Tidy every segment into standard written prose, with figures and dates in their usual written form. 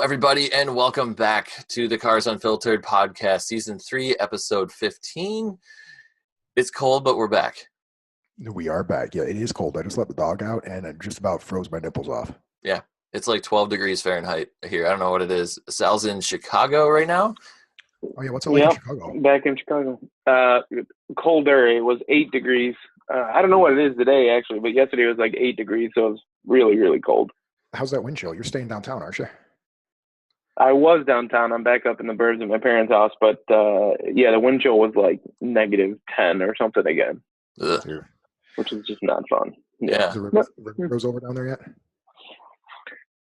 everybody, and welcome back to the Cars Unfiltered podcast, season 3, episode 15. It's cold, but we're back. We are back. Yeah, it is cold. I just let the dog out, and it just about froze my nipples off. Yeah, it's like 12 degrees Fahrenheit here. I don't know what it is. Sal's in Chicago right now. Oh, yeah. What's it like in Chicago? Back in Chicago. Colder. It was 8 degrees. I don't know what it is today, actually, but yesterday it was like 8 degrees, so it was really, really cold. How's that wind chill? You're staying downtown, aren't you? I was downtown. I'm back up in the burbs at my parents' house, but yeah, the wind chill was like -10 or something again, which is just not fun. Yeah. Is the river froze over down there yet?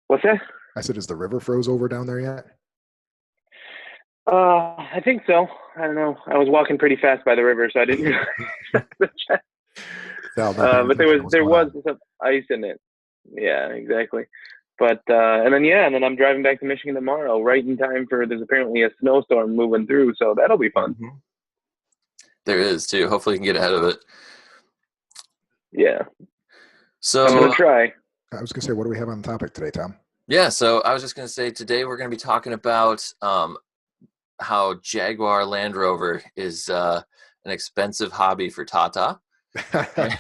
What's that? I said, is the river froze over down there yet? I think so. I don't know. I was walking pretty fast by the river, so I didn't check. But there was some ice in it. Yeah, exactly. But and then I'm driving back to Michigan tomorrow, right in time for there's apparently a snowstorm moving through, so that'll be fun. Mm-hmm. There is too. Hopefully, you can get ahead of it. Yeah. So I'm gonna try. I was gonna say, what do we have on the topic today, Tom? Yeah. So I was just gonna say today we're gonna be talking about how Jaguar Land Rover is an expensive hobby for Tata,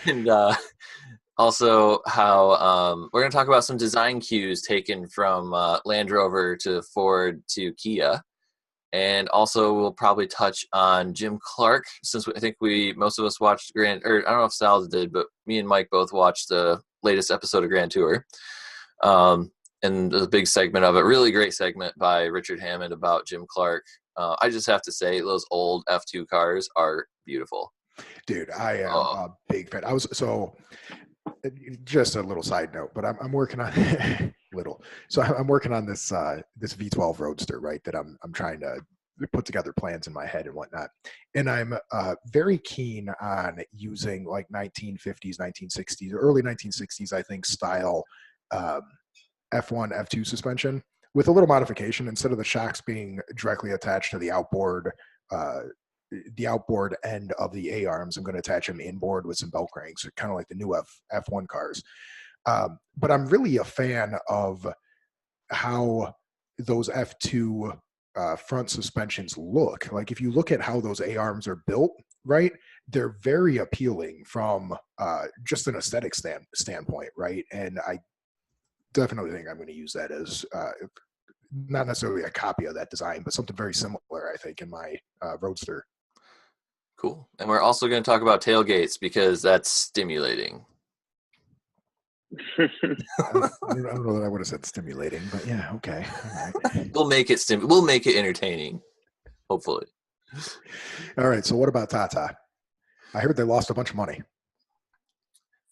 and also how we're going to talk about some design cues taken from Land Rover to Ford to Kia. And also we'll probably touch on Jim Clark, since I think most of us watched or I don't know if Sal did, but me and Mike both watched the latest episode of Grand Tour. And there's a big segment of it, really great segment by Richard Hammond about Jim Clark. I just have to say those old F2 cars are beautiful. Dude, I am a big fan. Just a little side note, but I'm working on I'm working on this V12 Roadster, right? That I'm trying to put together plans in my head and whatnot. And I'm very keen on using like 1950s, 1960s, early 1960s, I think, style F1, F2 suspension with a little modification. Instead of the shocks being directly attached to the outboard end of the A-arms, I'm going to attach them inboard with some belt cranks, kind of like the new F1 cars. But I'm really a fan of how those F2 front suspensions look. Like if you look at how those A-arms are built, right, they're very appealing from just an aesthetic standpoint, right? And I definitely think I'm going to use that as not necessarily a copy of that design, but something very similar, I think, in my Roadster. Cool. And we're also going to talk about tailgates because that's stimulating. I don't know that I would have said stimulating, but yeah, okay. All right. We'll make it we'll make it entertaining, hopefully. All right. So what about Tata? I heard they lost a bunch of money.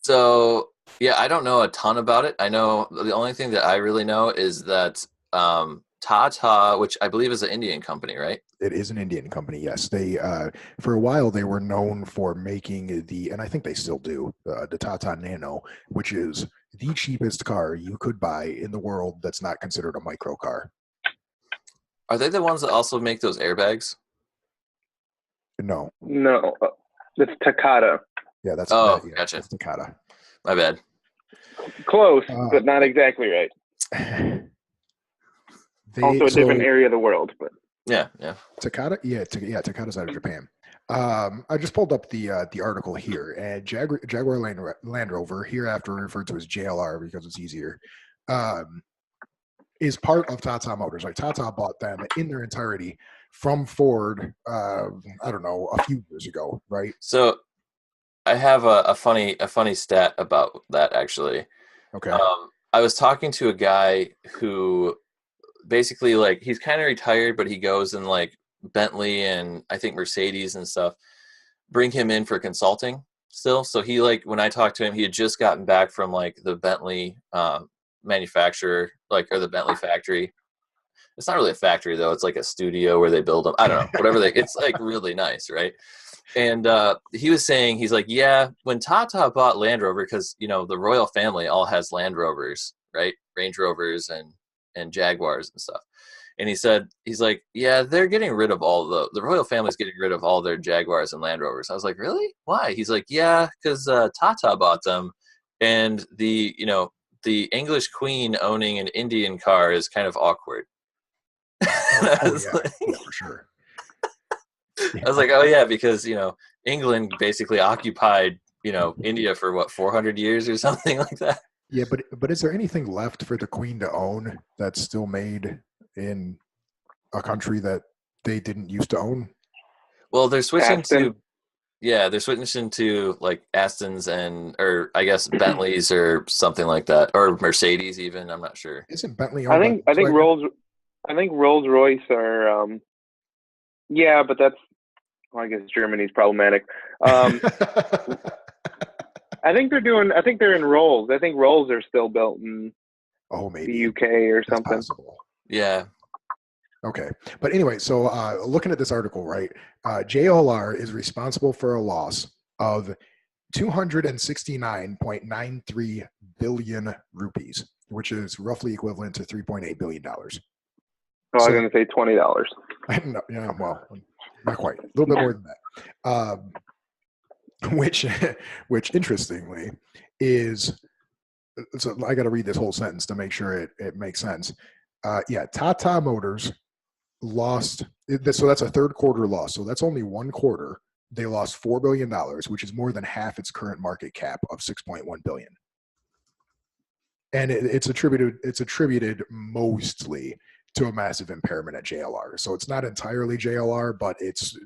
So yeah, I don't know a ton about it. I know the only thing that I really know is that Tata, which I believe is an Indian company, right? It is an Indian company, yes. They for a while they were known for making and I think they still do, the Tata Nano, which is the cheapest car you could buy in the world that's not considered a micro car. Are they the ones that also make those airbags? No, it's Takata. Yeah, that's gotcha. That's Takata. My bad. Close, but not exactly right. Also a different area of the world, but yeah. Takata, Takata's out of Japan. I just pulled up the article here, and Jaguar Land Rover, hereafter referred to as JLR because it's easier, is part of Tata Motors. Like Tata bought them in their entirety from Ford. I don't know, a few years ago, right? So I have a funny stat about that actually. Okay. I was talking to a guy who basically, like, he's kind of retired, but he goes in like Bentley and I think Mercedes and stuff bring him in for consulting still. So he, like, when I talked to him, he had just gotten back from like the Bentley manufacturer, like, or the Bentley factory. It's not really a factory though. It's like a studio where they build them. I don't know, whatever it's like really nice. Right. And he was saying, he's like, yeah, when Tata bought Land Rover, because, you know, the royal family all has Land Rovers, right? Range Rovers and Jaguars and stuff. And he said, he's like, yeah, they're getting rid of all the royal family's getting rid of all their Jaguars and Land Rovers. I was like, really? Why? He's like, yeah, because Tata bought them. And the English queen owning an Indian car is kind of awkward. Yeah, for sure. I was like, oh yeah, because England basically occupied India for what 400 years or something like that. Yeah, but is there anything left for the Queen to own that's still made in a country that they didn't used to own? Well, they're switching Aston. to they're switching to like Astons or I guess Bentleys or something like that, or Mercedes even. I'm not sure. Isn't Bentley I owned by think I think Volkswagen? Rolls Royce are yeah, but that's well, I guess Germany's problematic. I think they're in Rolls. I think Rolls are still built in Maybe the UK or that's something. possible. Yeah. Okay. But anyway, so looking at this article, right, JLR is responsible for a loss of 269.93 billion rupees, which is roughly equivalent to $3.8 billion. Oh, I was going to say $20. Yeah, well, not quite. A little bit more than that. Which interestingly is, so I got to read this whole sentence to make sure it makes sense. Tata Motors lost, so that's a third quarter loss. So that's only one quarter. They lost $4 billion, which is more than half its current market cap of $6.1 billion. And it's attributed mostly to a massive impairment at JLR. So it's not entirely JLR, but it's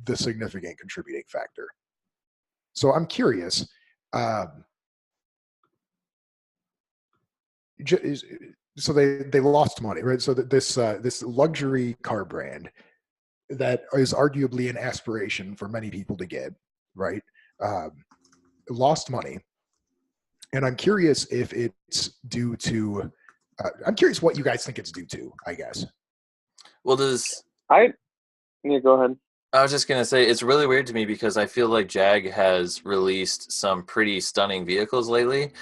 the significant contributing factor. So I'm curious, so they lost money, right? So that this luxury car brand that is arguably an aspiration for many people to get, right? Lost money, and I'm curious if it's due to. I'm curious what you guys think it's due to. I guess. Well, go ahead. I was just going to say, it's really weird to me because I feel like Jag has released some pretty stunning vehicles lately.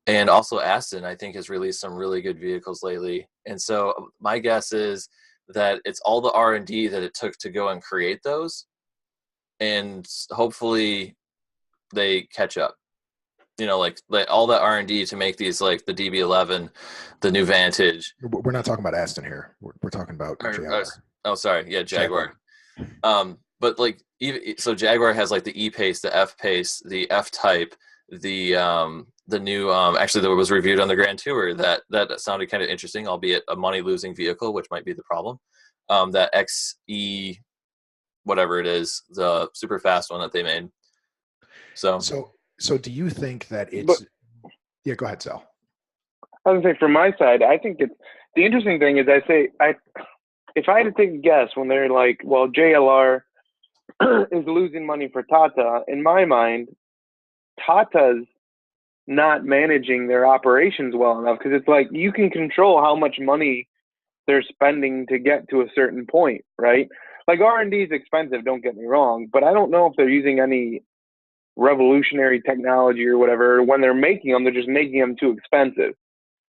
And also Aston, I think, has released some really good vehicles lately. And so my guess is that it's all the R&D that it took to go and create those. And hopefully they catch up. Like all that R&D to make these, like the DB11, the new Vantage. We're not talking about Aston here. We're talking about Jaguar. Sorry. Yeah, Jaguar. But like so Jaguar has like the E-Pace, the F-Pace, the F-Type, the new actually that was reviewed on the Grand Tour that sounded kind of interesting, albeit a money losing vehicle, which might be the problem. That XE whatever it is, the super fast one that they made. So do you think that it's yeah, go ahead, Sal. I was gonna say from my side, I think it's the interesting thing is if I had to take a guess when they're like, well, JLR is losing money for Tata, in my mind, Tata's not managing their operations well enough, because it's like you can control how much money they're spending to get to a certain point, right? Like R&D is expensive, don't get me wrong, but I don't know if they're using any revolutionary technology or whatever. When they're making them, they're just making them too expensive,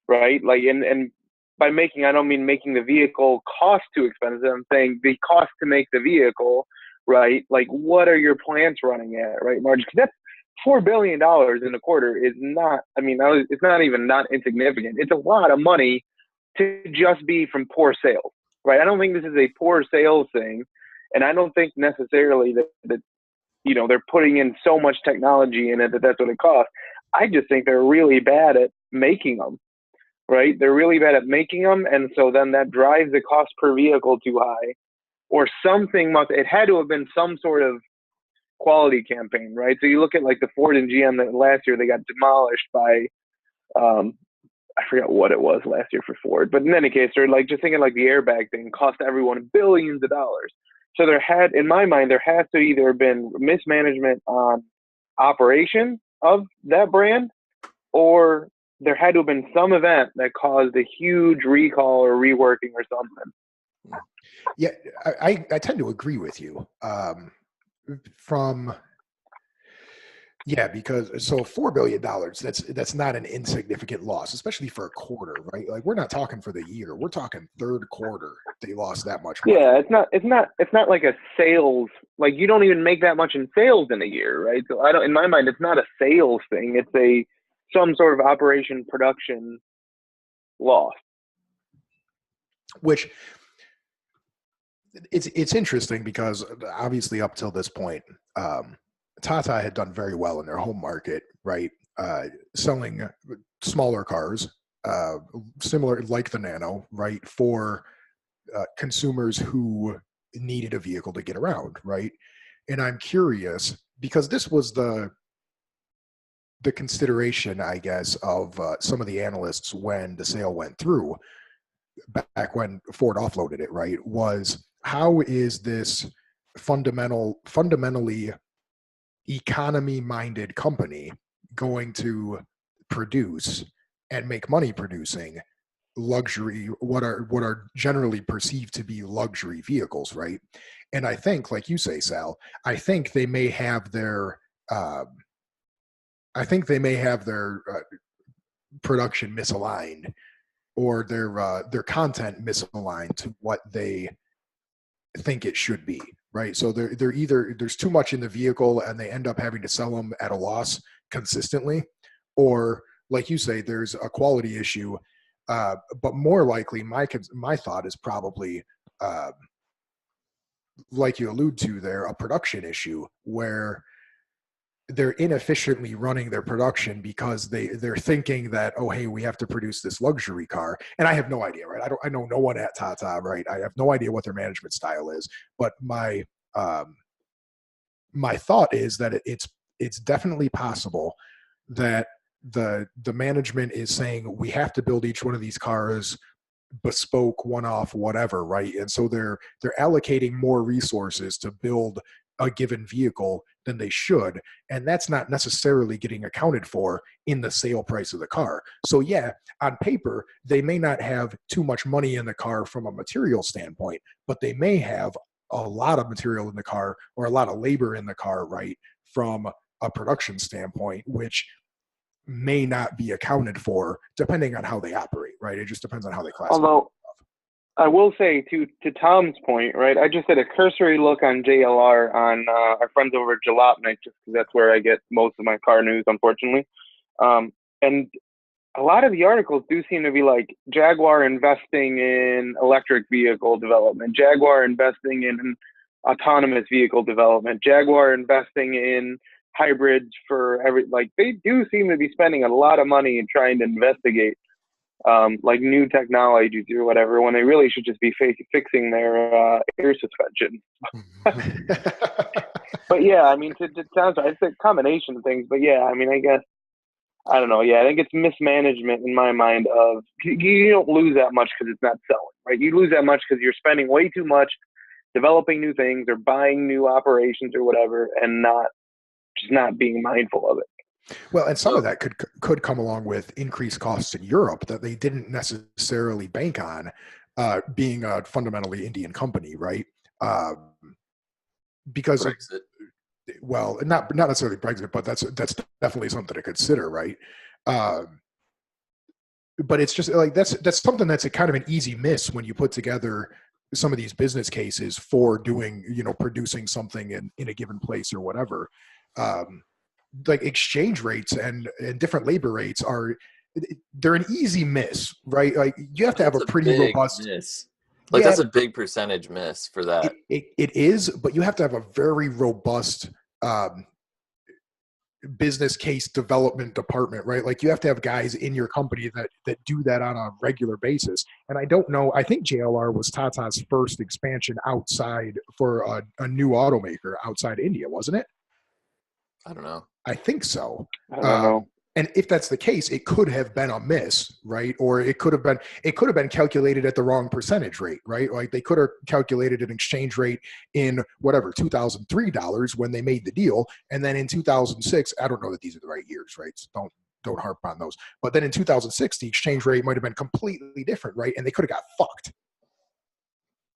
right? Like, and by making, I don't mean making the vehicle cost too expensive. I'm saying the cost to make the vehicle, right? Like, what are your plants running at, right, Marge? Because that's $4 billion in a quarter is not, I mean, it's not even not insignificant. It's a lot of money to just be from poor sales, right? I don't think this is a poor sales thing. And I don't think necessarily that they're putting in so much technology in it that's what it costs. I just think they're really bad at making them, right? They're really bad at making them. And so then that drives the cost per vehicle too high, or something it had to have been some sort of quality campaign, right? So you look at like the Ford and GM that last year they got demolished by, I forgot what it was last year for Ford, but in any case, they're like just thinking like the airbag thing cost everyone billions of dollars. So in my mind, there has to either have been mismanagement on operation of that brand, or there had to have been some event that caused a huge recall or reworking or something. Yeah, I tend to agree with you. Because so $4 billion, that's not an insignificant loss, especially for a quarter, right? Like we're not talking for the year, we're talking third quarter. They lost that much money. Yeah, it's not like a sales, like you don't even make that much in sales in a year, right? So in my mind, it's not a sales thing. It's some sort of operation production loss. Which it's interesting because obviously up till this point, Tata had done very well in their home market, right? Selling smaller cars, similar like the Nano, right, for consumers who needed a vehicle to get around, right? And I'm curious because this was the consideration, I guess, of some of the analysts when the sale went through back when Ford offloaded it, right? Was how is this fundamentally economy-minded company going to produce and make money producing luxury what are generally perceived to be luxury vehicles, right? And I think, like you say, Sal, I think they may have their uh, production misaligned or their content misaligned to what they think it should be, right? So they're either there's too much in the vehicle and they end up having to sell them at a loss consistently, or like you say, there's a quality issue. But more likely, my thought is probably uh, like you allude to there, a production issue where they're inefficiently running their production because they're thinking that, oh, hey, we have to produce this luxury car. And I have no idea, right? I know no one at Tata, right? I have no idea what their management style is, but my thought is that it's definitely possible that the management is saying we have to build each one of these cars bespoke, one-off, whatever, right? And so they're allocating more resources to build a given vehicle than they should, and that's not necessarily getting accounted for in the sale price of the car. So yeah, on paper they may not have too much money in the car from a material standpoint, but they may have a lot of material in the car or a lot of labor in the car, right, from a production standpoint, which may not be accounted for depending on how they operate, right? It just depends on how they classify. Although I will say to Tom's point, right? I just did a cursory look on JLR on our friends over at Jalopnik, just because that's where I get most of my car news, unfortunately. And a lot of the articles do seem to be like Jaguar investing in electric vehicle development, Jaguar investing in autonomous vehicle development, Jaguar investing in hybrids for they do seem to be spending a lot of money in trying to investigate like new technologies or whatever, when they really should just be fixing their air suspension. But yeah, I mean, it sounds like it's a combination of things. But yeah, I mean, I guess I don't know. Yeah, I think it's mismanagement in my mind. Of you don't lose that much because it's not selling, right? You lose that much because you're spending way too much developing new things or buying new operations or whatever, and not being mindful of it. Well, and some of that could come along with increased costs in Europe that they didn't necessarily bank on, being a fundamentally Indian company, right? Because Brexit. Well, not necessarily Brexit, but that's definitely something to consider, right? But it's just like that's something that's a kind of an easy miss when you put together some of these business cases for doing, producing something in a given place or whatever. Like exchange rates and different labor rates they're an easy miss, right? Like you have to have a pretty robust miss. Like that's a big percentage miss for that. It is, but you have to have a very robust business case development department, right? Like you have to have guys in your company that do that on a regular basis. And I don't know, I think JLR was Tata's first expansion outside for a new automaker outside India, wasn't it? I don't know. I think so. I don't know. And if that's the case, it could have been a miss, right? Or it could have been calculated at the wrong percentage rate, right? Like they could have calculated an exchange rate in whatever $2003 when they made the deal, and then in 2006, I don't know that these are the right years, right? So don't harp on those. But then in 2006, the exchange rate might have been completely different, right? And they could have got fucked.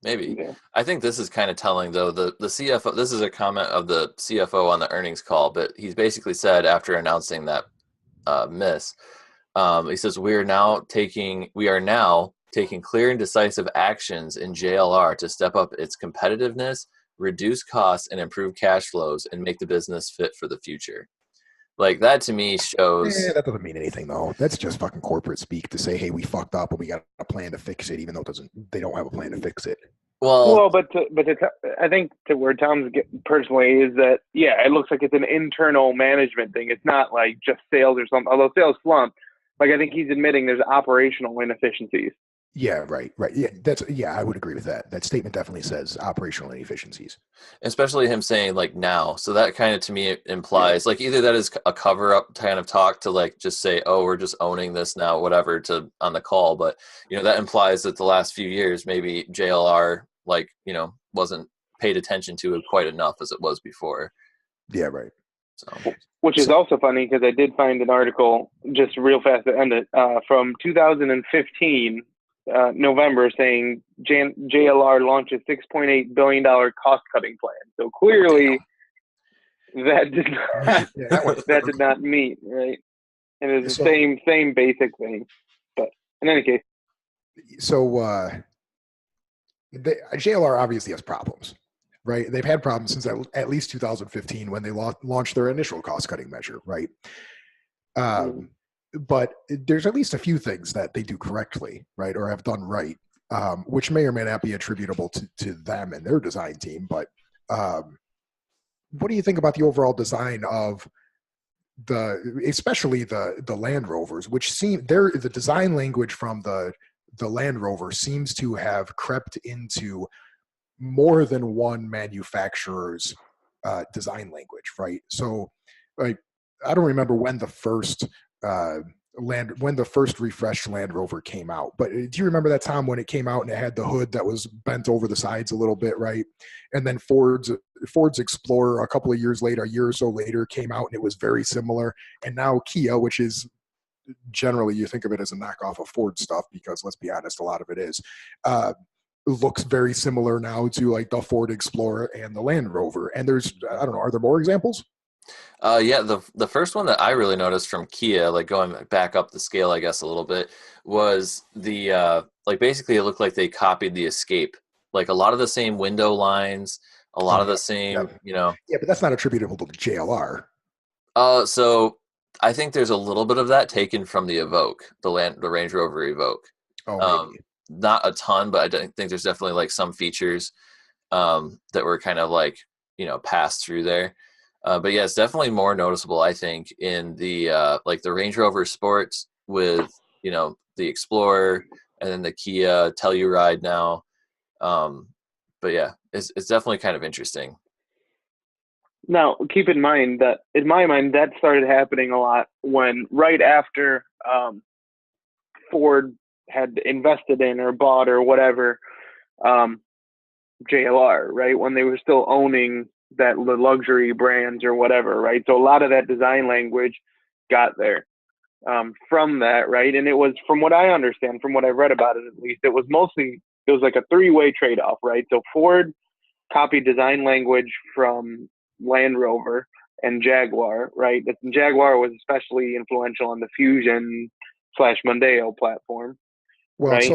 Maybe. Yeah. I think this is kind of telling, though. The CFO, this is a comment of the CFO on the earnings call, but he's basically said after announcing that miss, he says, we are now taking clear and decisive actions in JLR to step up its competitiveness, reduce costs, and improve cash flows, and make the business fit for the future. Like that to me shows. That doesn't mean anything though. That's just fucking corporate speak to say, hey, we fucked up and we got a plan to fix it, even though they don't have a plan to fix it. Well, I think to where Tom's personally is that, yeah, it looks like it's an internal management thing. It's not like just sales or something. Although sales slumped, like I think he's admitting there's operational inefficiencies. Yeah, right. Yeah, I would agree with that. That statement definitely says operational inefficiencies. especially him saying like now, so that kind of to me implies like either that is a cover up kind of talk to like just say, oh, we're just owning this now, whatever, to on the call, but that implies that the last few years maybe JLR like wasn't paid attention to it quite enough as it was before. Yeah, right. Which is also funny because I did find an article just real fast to end it from 2015 November saying JLR launches $6.8 billion cost cutting plan. So clearly that did not that did not meet, right? And it's the same basic thing. But in any case, so JLR obviously has problems, right? They've had problems since at least 2015 when they launched their initial cost cutting measure, right? But there's at least a few things that they do correctly, right, or have done right, which may or may not be attributable to them and their design team. But what do you think about the overall design of especially the Land Rovers, which the design language from the Land Rover seems to have crept into more than one manufacturer's design language, right? So, like, I don't remember when the first refreshed Land Rover came out, but do you remember that, Tom, when it came out and it had the hood that was bent over the sides a little bit, right? And then Ford's Explorer a couple of years later, a year or so later, came out and it was very similar. And now Kia, which is generally you think of it as a knockoff of Ford stuff, because let's be honest, a lot of it is, looks very similar now to like the Ford Explorer and the Land Rover. And there's, I don't know, are there more examples? Yeah, the first one that I really noticed from Kia, like going back up the scale, I guess a little bit, was the like basically it looked like they copied the Escape, like a lot of the same window lines, a lot of the same, Yeah, but that's not attributable to JLR. So I think there's a little bit of that taken from the Evoque, the Range Rover Evoque. Maybe. Not a ton, but I think there's definitely like some features that were kind of like passed through there. But yeah, it's definitely more noticeable, I think, in the like the Range Rover Sports with the Explorer and then the Kia Telluride now. But yeah, it's definitely kind of interesting. Now, keep in mind that, in my mind, that started happening a lot when right after Ford had invested in or bought or whatever JLR, right? When they were still owning the luxury brands or whatever, right? So a lot of that design language got there from that, right? And it was, from what I understand, from what I've read about it at least, it was like a three-way trade-off, right? So Ford copied design language from Land Rover and Jaguar, right? Jaguar was especially influential on the Fusion / Mondeo platform, right?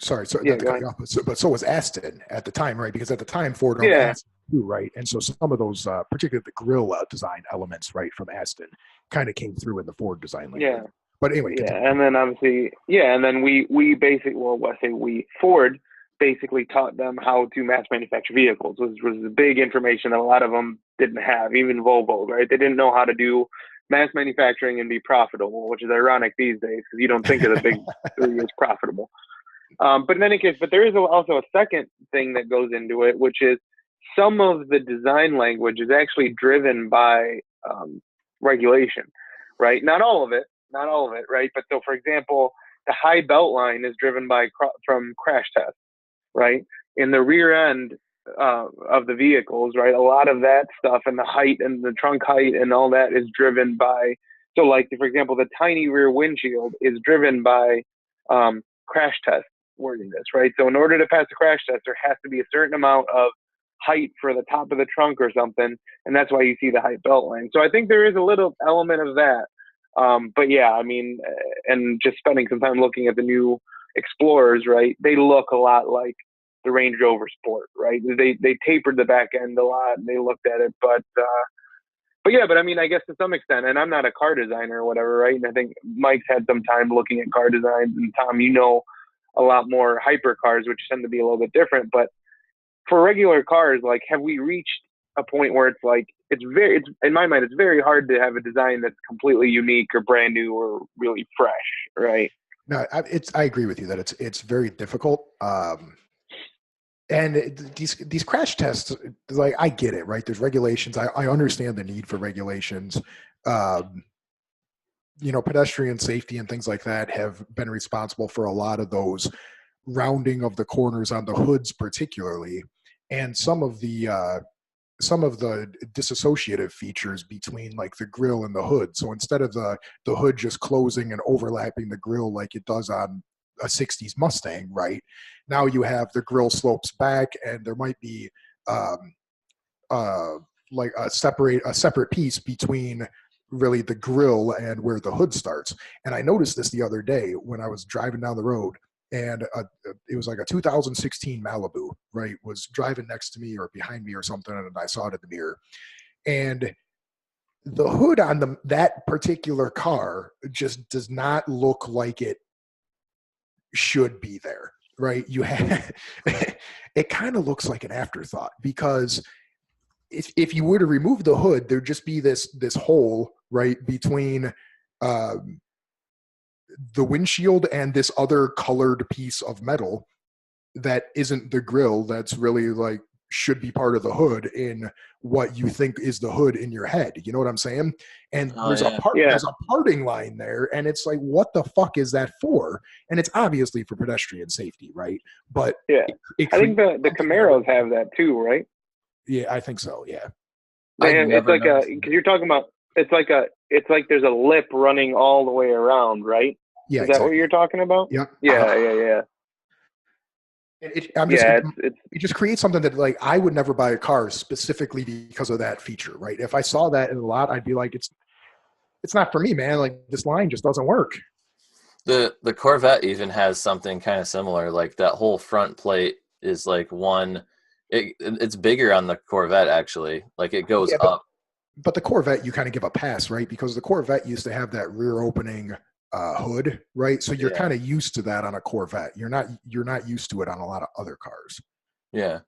Sorry, yeah, not to cut you off, but so was Aston at the time, right? Because at the time Ford owned Aston too, right? And so some of those, particularly the grille design elements, right, from Aston, kind of came through in the Ford design language. Yeah. But anyway, continue. And then obviously, and then we basically, Ford basically taught them how to mass manufacture vehicles, which was big information that a lot of them didn't have, even Volvo, right? They didn't know how to do mass manufacturing and be profitable, which is ironic these days because you don't think of the big three as profitable. But in any case, there is also a second thing that goes into it, which is some of the design language is actually driven by regulation, right? Not all of it, right? But so, for example, the high belt line is driven from crash tests, right? In the rear end of the vehicles, right? A lot of that stuff and the height and the trunk height and all that is driven by, so like, for example, the tiny rear windshield is driven by crash test worthiness, right? So in order to pass the crash test, there has to be a certain amount of height for the top of the trunk or something, and that's why you see the height belt line. So I think there is a little element of that. But yeah, I mean, and just spending some time looking at the new Explorers, right? They look a lot like the Range Rover Sport, right? They tapered the back end a lot, and they looked at it, but yeah, but I mean, I guess to some extent, and I'm not a car designer or whatever, right? And I think Mike's had some time looking at car designs, and Tom, a lot more hypercars, which tend to be a little bit different. But for regular cars, like, have we reached a point where it's like, it's in my mind, it's very hard to have a design that's completely unique or brand new or really fresh, right? No, I agree with you that it's very difficult. And these crash tests, like, I get it, right? There's regulations. I understand the need for regulations. Pedestrian safety and things like that have been responsible for a lot of those rounding of the corners on the hoods, particularly, and some of the disassociative features between like the grill and the hood. So instead of the hood just closing and overlapping the grill like it does on a 60s Mustang, right? Now you have the grill slopes back, and there might be like a separate piece between really the grill and where the hood starts. And I noticed this the other day when I was driving down the road, and it was like a 2016 Malibu, right? Was driving next to me or behind me or something, and I saw it in the mirror. And the hood on that particular car just does not look like it should be there, right? You have it kind of looks like an afterthought, because if you were to remove the hood, there'd just be this hole right between the windshield and this other colored piece of metal that isn't the grill, that's really like should be part of the hood in what you think is the hood in your head. You know what I'm saying? And there's a parting line there, and it's like, what the fuck is that for? And it's obviously for pedestrian safety, right? But yeah, I think the Camaros have that too, right? Yeah, I think so. Yeah, it's like because you're talking about it's like there's a lip running all the way around, right? Yeah, is that what you're talking about? Yeah. Yeah. It just creates something that, like, I would never buy a car specifically because of that feature, right? If I saw that in a lot, I'd be like, it's not for me, man. Like, this line just doesn't work. The Corvette even has something kind of similar. Like, that whole front plate is like it's bigger on the Corvette, actually. Like, it goes up. But the Corvette, you kind of give a pass, right? Because the Corvette used to have that rear opening hood, right? So you're kind of used to that on a Corvette. You're not used to it on a lot of other cars. Yeah.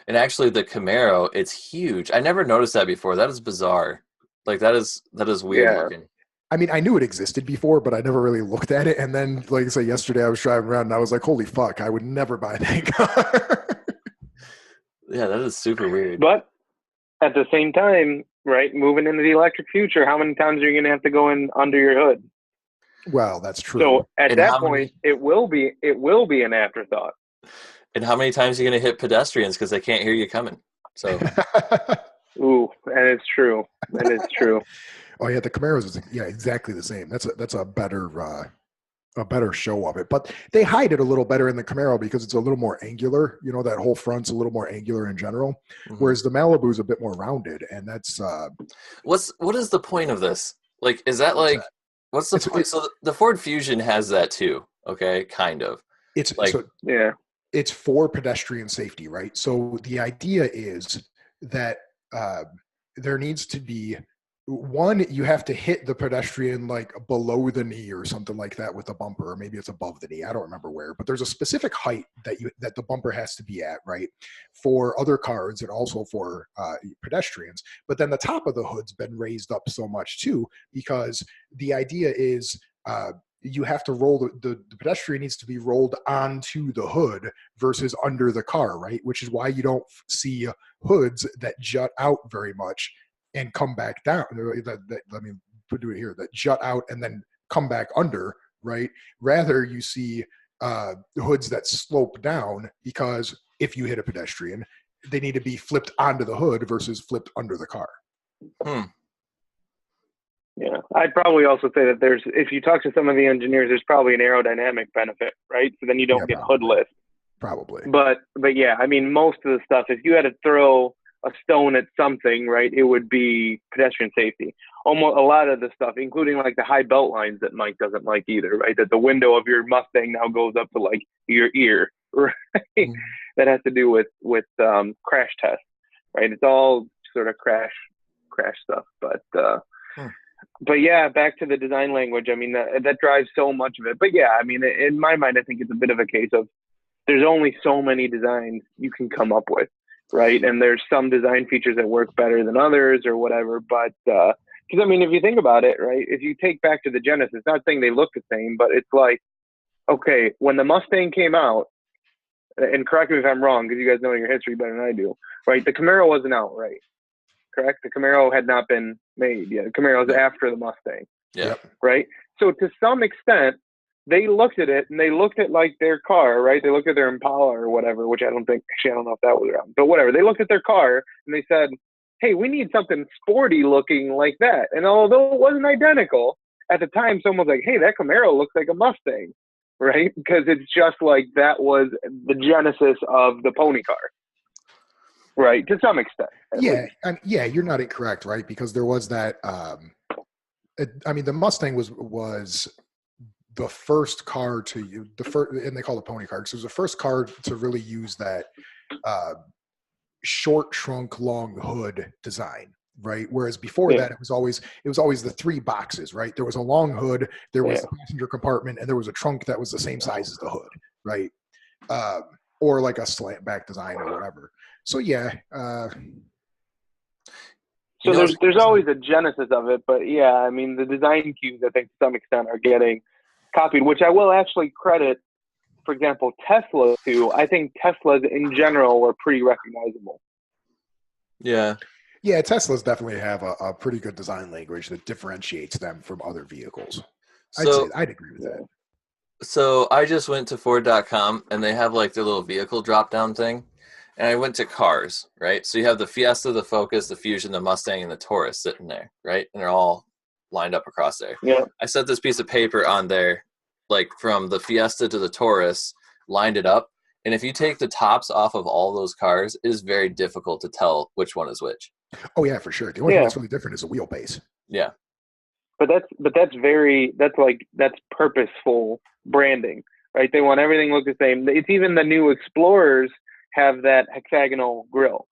And actually the Camaro, it's huge. I never noticed that before. That is bizarre. Like, that is weird looking. I mean, I knew it existed before, but I never really looked at it. And then, like I said, yesterday I was driving around and I was like, holy fuck, I would never buy that car. Yeah, that is super weird. But at the same time, right, moving into the electric future, how many times are you going to have to go in under your hood? Well, that's true. So at that point, it will be an afterthought. And how many times are you going to hit pedestrians because they can't hear you coming? So, ooh, and it's true. That is true. Oh yeah, the Camaros is exactly the same. That's a better show of it, but they hide it a little better in the Camaro because it's a little more angular. You know, that whole front's a little more angular in general, whereas the Malibu is a bit more rounded, and that's what is the point of this? Like, is that like? What's the point? So the Ford Fusion has that too. Okay, kind of. It's like, it's for pedestrian safety, right? So the idea is that there needs to be one, you have to hit the pedestrian like below the knee or something like that with a bumper, or maybe it's above the knee. I don't remember where, but there's a specific height that the bumper has to be at, right? For other cars and also for pedestrians. But then the top of the hood's been raised up so much too, because the idea is you have to roll the pedestrian needs to be rolled onto the hood versus under the car, right? Which is why you don't see hoods that jut out very much and come back down. Let me do it here. That jut out and then come back under, right? Rather, you see hoods that slope down, because if you hit a pedestrian, they need to be flipped onto the hood versus flipped under the car. Yeah, I'd probably also say that if you talk to some of the engineers, there's probably an aerodynamic benefit, right? So then you don't get hood lift. Probably. But yeah, I mean, most of the stuff, if you had to throw a stone at something, right, it would be pedestrian safety. Almost a lot of the stuff, including like the high belt lines that Mike doesn't like either, right? That the window of your Mustang now goes up to like your ear, right? That has to do with crash tests, right? It's all sort of crash stuff. But but yeah, back to the design language. I mean, that drives so much of it. But yeah, I mean, in my mind, I think it's a bit of a case of there's only so many designs you can come up with, right? And there's some design features that work better than others or whatever. But because I mean, if you think about it, right, if you take back to the Genesis, not saying they look the same, but it's like, okay, when the Mustang came out, and correct me if I'm wrong, because you guys know your history better than I do, right? The Camaro wasn't out, right? Correct? The Camaro had not been made yet. The Camaro was after the Mustang. Yeah. Right? So to some extent, they looked at it and they looked at like their car, right? They looked at their Impala or whatever, which I don't know if that was around, but whatever. They looked at their car and they said, hey, we need something sporty looking like that. And although it wasn't identical, at the time, someone was like, hey, that Camaro looks like a Mustang, right? Because it's just like that was the genesis of the pony car. Right, to some extent. Yeah, you're not incorrect, right? Because there was that. I mean, the Mustang was the first car to the first, and they call it pony car because it was the first car to really use that short trunk, long hood design, right? Whereas before that, it was always the three boxes, right? There was a long hood, there was the passenger compartment, and there was a trunk that was the same size as the hood, right? Or like a slant back design or whatever. So yeah. So there's always a genesis of it, but yeah, I mean the design cues I think to some extent are getting copied, which I will actually credit, for example, Tesla to. I think Teslas in general were pretty recognizable. Yeah, Teslas definitely have a pretty good design language that differentiates them from other vehicles. I'd agree with that. So I just went to Ford.com and they have like their little vehicle drop down thing. And I went to cars, right? So you have the Fiesta, the Focus, the Fusion, the Mustang, and the Taurus sitting there, right? And they're all lined up across there. Yeah. I set this piece of paper on there, like from the Fiesta to the Taurus, lined it up. And if you take the tops off of all those cars, it is very difficult to tell which one is which. Oh yeah, for sure. The only thing that's really different is the wheelbase. Yeah. But that's purposeful branding, right? They want everything to look the same. It's even the new Explorers have that hexagonal grille,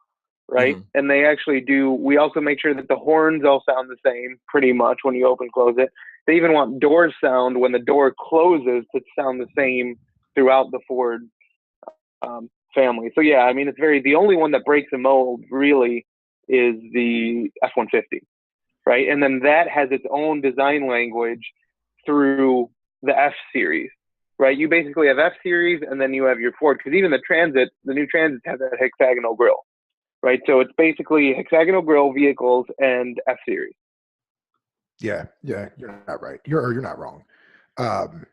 right? Mm-hmm. And they actually do. We also make sure that the horns all sound the same pretty much when you open close it. They even want door sound when the door closes to sound the same throughout the Ford family. So yeah, I mean, the only one that breaks the mold really is the F-150, right? And then that has its own design language through the F series. Right, you basically have F series, and then you have your Ford. Because even the new Transits have that hexagonal grille, right? So it's basically hexagonal grille vehicles and F series. Yeah, you're not right. You're not wrong. And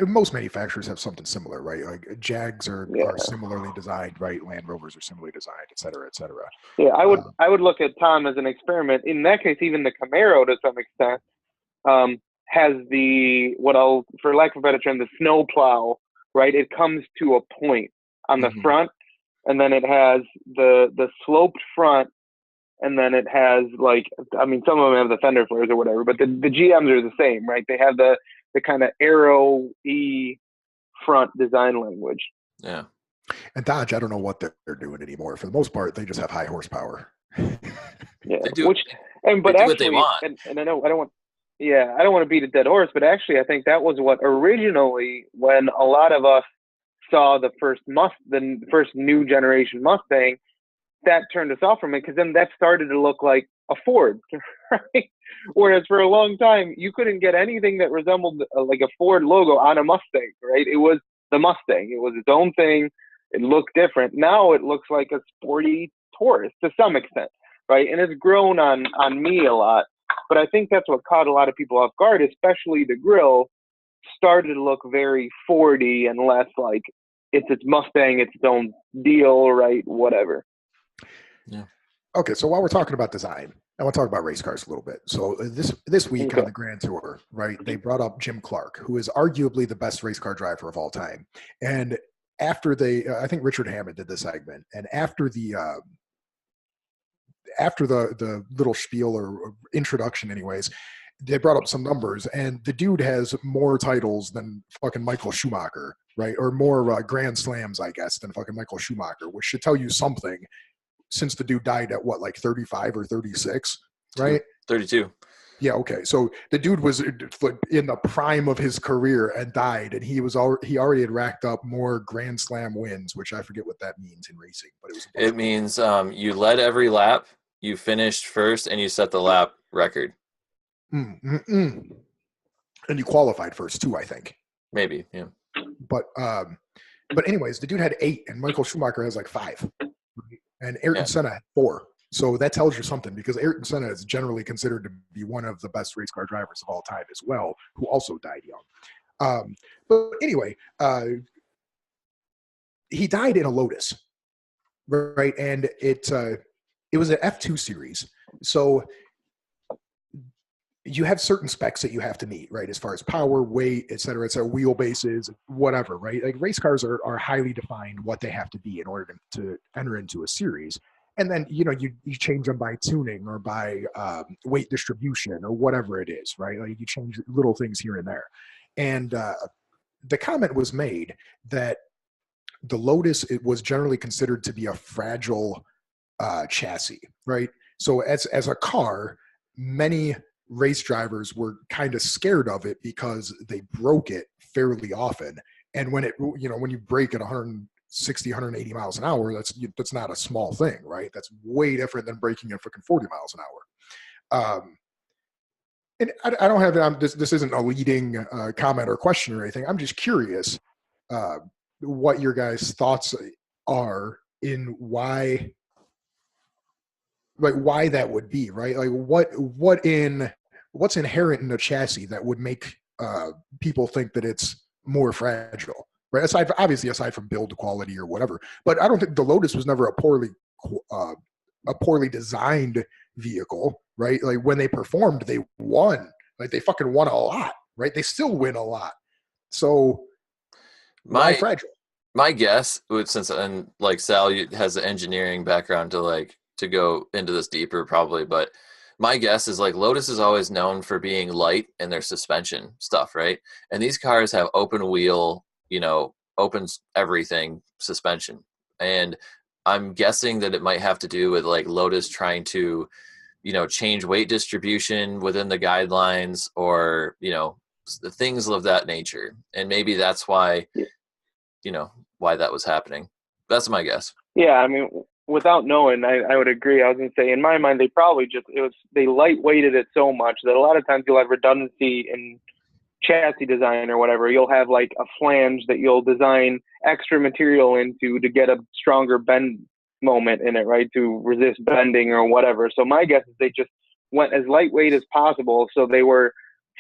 most manufacturers have something similar, right? Like Jags are similarly designed, right? Land Rovers are similarly designed, et cetera, et cetera. Yeah, I would look at Tom as an experiment. In that case, even the Camaro to some extent. Has for lack of a better term, the snow plow, right? It comes to a point on the front, and then it has the sloped front, and then it has some of them have the fender flares or whatever, but the GMs are the same, right? They have the kind of arrow-y front design language. Yeah. And Dodge, I don't know what they're doing anymore. For the most part, they just have high horsepower. Yeah, they do what they want. And I know I don't want. Yeah, I don't want to beat a dead horse, but actually I think that was what originally, when a lot of us saw the first new generation Mustang, that turned us off from it, because then that started to look like a Ford, right? Whereas for a long time, you couldn't get anything that resembled like a Ford logo on a Mustang, right? It was the Mustang. It was its own thing. It looked different. Now it looks like a sporty Taurus to some extent, right? And it's grown on me a lot. But I think that's what caught a lot of people off guard, especially the grille started to look very Fordy and less like it's Mustang, it's its own deal, right? Whatever. Yeah. Okay, so while we're talking about design, I want to talk about race cars a little bit. So this week on the Grand Tour, right, they brought up Jim Clark, who is arguably the best race car driver of all time. And after I think Richard Hammond did this segment, and after the little spiel or introduction anyways, they brought up some numbers, and the dude has more titles than fucking Michael Schumacher, right? Or more Grand Slams, I guess, than fucking Michael Schumacher, which should tell you something, since the dude died at 35 or 36, right? 32. Yeah, okay. So the dude was in the prime of his career and died, and he already had racked up more Grand Slam wins, which I forget what that means in racing, but it was. It means you led every lap, you finished first, and you set the lap record. And you qualified first too, I think. Maybe, yeah. But anyways, the dude had 8, and Michael Schumacher has like 5, and Ayrton Senna had 4. So that tells you something, because Ayrton Senna is generally considered to be one of the best race car drivers of all time as well, who also died young. But anyway, he died in a Lotus, right? And it was an F2 series. So you have certain specs that you have to meet, right? As far as power, weight, et cetera, wheelbases, whatever, right? Like race cars are highly defined what they have to be in order to enter into a series. And then, you change them by tuning or by weight distribution or whatever it is, right? Like you change little things here and there. And the comment was made that the Lotus, it was generally considered to be a fragile chassis, right? So as a car, many race drivers were kind of scared of it because they broke it fairly often. And when when you break at 160, 180 miles an hour, that's not a small thing, right? That's way different than breaking at freaking 40 miles an hour. And I don't have, this isn't a leading comment or question or anything. I'm just curious what your guys' thoughts are in why that would be, right? Like what's inherent in a chassis that would make people think that it's more fragile, right? Aside from build quality or whatever. But I don't think the Lotus was never a poorly designed vehicle, right? Like when they performed, they won. Like they fucking won a lot, right? They still win a lot. So why fragile? My guess, since and like Sal has an engineering background to go into this deeper probably, but my guess is like Lotus is always known for being light in their suspension stuff, right? And these cars have open wheel, open everything suspension. And I'm guessing that it might have to do with like Lotus trying to, change weight distribution within the guidelines or, things of that nature. And maybe that's why, why that was happening. That's my guess. Yeah, I mean, without knowing, I would agree. I was going to say, in my mind, they probably they lightweighted it so much that a lot of times you'll have redundancy in chassis design or whatever. You'll have like a flange that you'll design extra material into to get a stronger bend moment in it, right? To resist bending or whatever. So my guess is they just went as lightweight as possible. So they were